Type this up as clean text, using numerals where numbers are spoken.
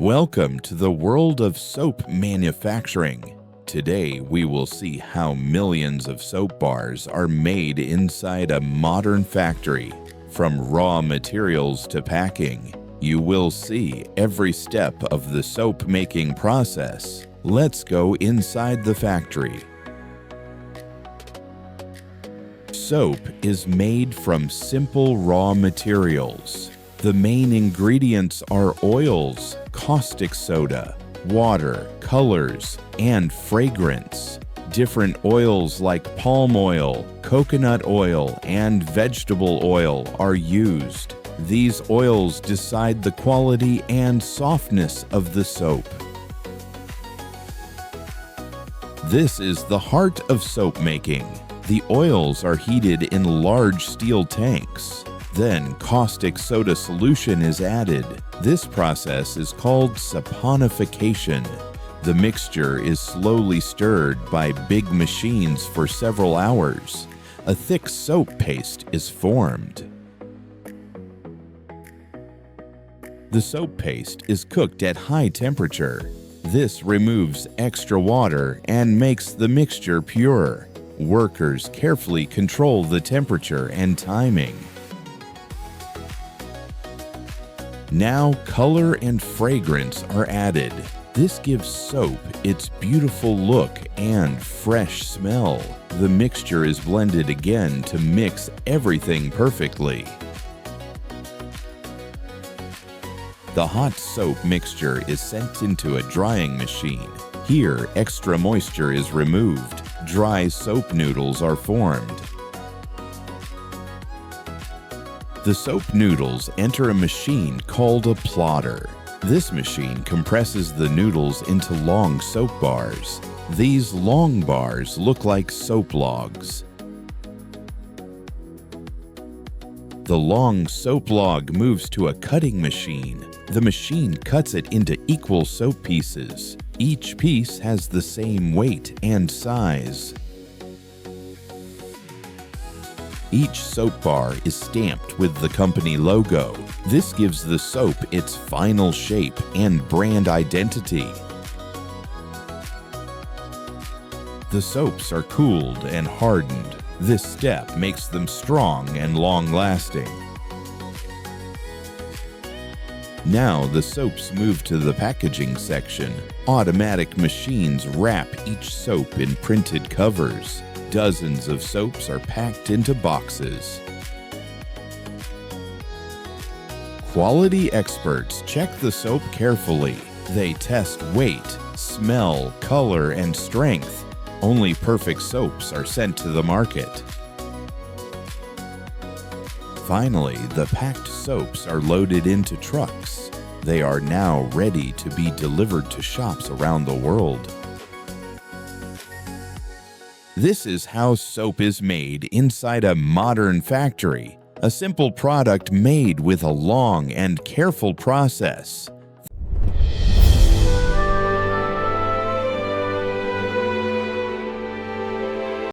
Welcome to the world of soap manufacturing. Today we will see how millions of soap bars are made inside a modern factory. From raw materials to packing, you will see every step of the soap making process. Let's go inside the factory. Soap is made from simple raw materials. The main ingredients are oils, caustic soda, water, colors, and fragrance. Different oils like palm oil, coconut oil, and vegetable oil are used. These oils decide the quality and softness of the soap. This is the heart of soap making. The oils are heated in large steel tanks. Then caustic soda solution is added. This process is called saponification. The mixture is slowly stirred by big machines for several hours. A thick soap paste is formed. The soap paste is cooked at high temperature. This removes extra water and makes the mixture pure. Workers carefully control the temperature and timing. Now color and fragrance are added. This gives soap its beautiful look and fresh smell. The mixture is blended again to mix everything perfectly. The hot soap mixture is sent into a drying machine. Here, extra moisture is removed. Dry soap noodles are formed. The soap noodles enter a machine called a plodder. This machine compresses the noodles into long soap bars. These long bars look like soap logs. The long soap log moves to a cutting machine. The machine cuts it into equal soap pieces. Each piece has the same weight and size. Each soap bar is stamped with the company logo. This gives the soap its final shape and brand identity. The soaps are cooled and hardened. This step makes them strong and long-lasting. Now the soaps move to the packaging section. Automatic machines wrap each soap in printed covers. Dozens of soaps are packed into boxes. Quality experts check the soap carefully. They test weight, smell, color, and strength. Only perfect soaps are sent to the market. Finally, the packed soaps are loaded into trucks. They are now ready to be delivered to shops around the world. This is how soap is made inside a modern factory. A simple product made with a long and careful process.